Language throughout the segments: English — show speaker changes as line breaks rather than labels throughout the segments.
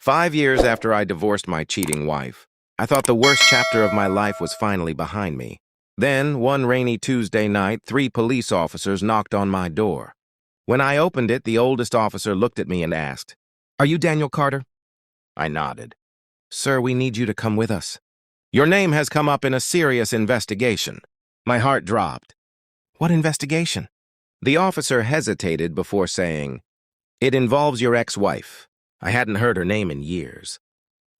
5 years after I divorced my cheating wife, I thought the worst chapter of my life was finally behind me. Then, one rainy Tuesday night, 3 police officers knocked on my door. When I opened it, the oldest officer looked at me and asked, "Are you Daniel Carter?" I nodded. "Sir, we need you to come with us. Your name has come up in a serious investigation." My heart dropped. "What investigation?" The officer hesitated before saying, "It involves your ex-wife." I hadn't heard her name in years.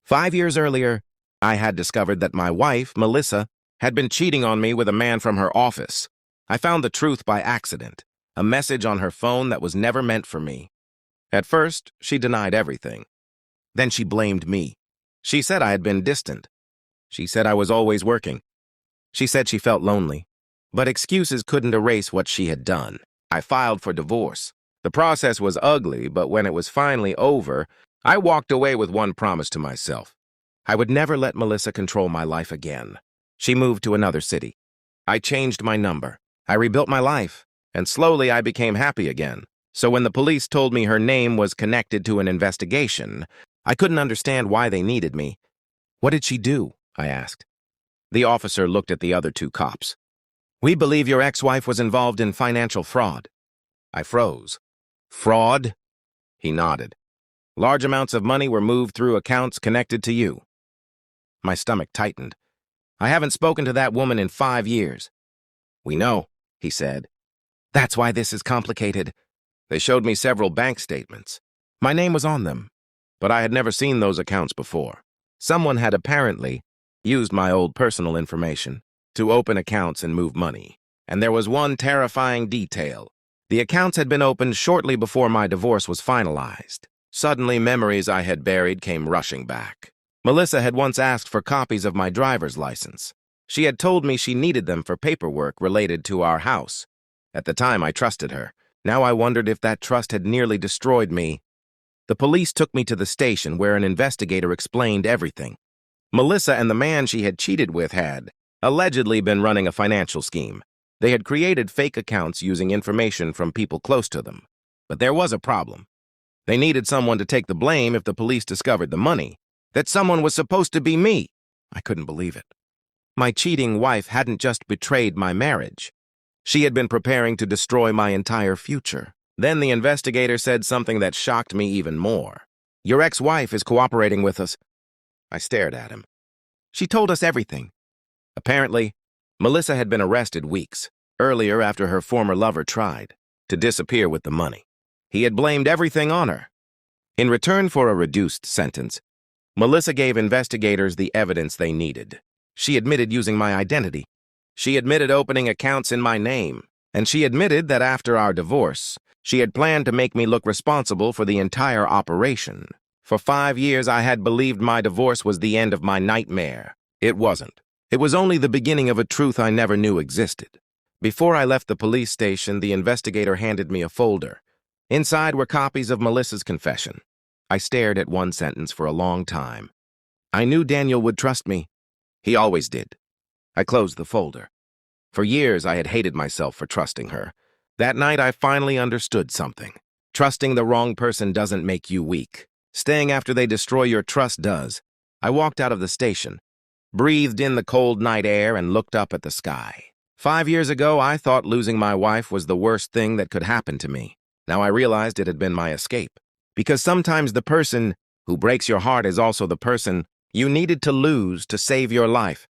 5 years earlier, I had discovered that my wife, Melissa, had been cheating on me with a man from her office. I found the truth by accident, a message on her phone that was never meant for me. At first, she denied everything. Then she blamed me. She said I had been distant. She said I was always working. She said she felt lonely. But excuses couldn't erase what she had done. I filed for divorce. The process was ugly, but when it was finally over, I walked away with one promise to myself. I would never let Melissa control my life again. She moved to another city. I changed my number. I rebuilt my life, and slowly I became happy again. So when the police told me her name was connected to an investigation, I couldn't understand why they needed me. "What did she do?" I asked. The officer looked at the other 2 cops. "We believe your ex-wife was involved in financial fraud." I froze. "Fraud?" He nodded. "Large amounts of money were moved through accounts connected to you." My stomach tightened. "I haven't spoken to that woman in 5 years. "We know," he said. "That's why this is complicated." They showed me several bank statements. My name was on them, but I had never seen those accounts before. Someone had apparently used my old personal information to open accounts and move money. And there was one terrifying detail. The accounts had been opened shortly before my divorce was finalized. Suddenly, memories I had buried came rushing back. Melissa had once asked for copies of my driver's license. She had told me she needed them for paperwork related to our house. At the time, I trusted her. Now I wondered if that trust had nearly destroyed me. The police took me to the station where an investigator explained everything. Melissa and the man she had cheated with had allegedly been running a financial scheme. They had created fake accounts using information from people close to them. But there was a problem. They needed someone to take the blame if the police discovered the money. That someone was supposed to be me. I couldn't believe it. My cheating wife hadn't just betrayed my marriage. She had been preparing to destroy my entire future. Then the investigator said something that shocked me even more. "Your ex-wife is cooperating with us." I stared at him. "She told us everything." Apparently, Melissa had been arrested weeks earlier after her former lover tried to disappear with the money. He had blamed everything on her. In return for a reduced sentence, Melissa gave investigators the evidence they needed. She admitted using my identity. She admitted opening accounts in my name. And she admitted that after our divorce, she had planned to make me look responsible for the entire operation. For 5 years, I had believed my divorce was the end of my nightmare. It wasn't. It was only the beginning of a truth I never knew existed. Before I left the police station, the investigator handed me a folder. Inside were copies of Melissa's confession. I stared at one sentence for a long time. I knew Daniel would trust me. He always did. I closed the folder. For years, I had hated myself for trusting her. That night, I finally understood something. Trusting the wrong person doesn't make you weak. Staying after they destroy your trust does. I walked out of the station, breathed in the cold night air, and looked up at the sky. 5 years ago, I thought losing my wife was the worst thing that could happen to me. Now I realized it had been my escape. Because sometimes the person who breaks your heart is also the person you needed to lose to save your life.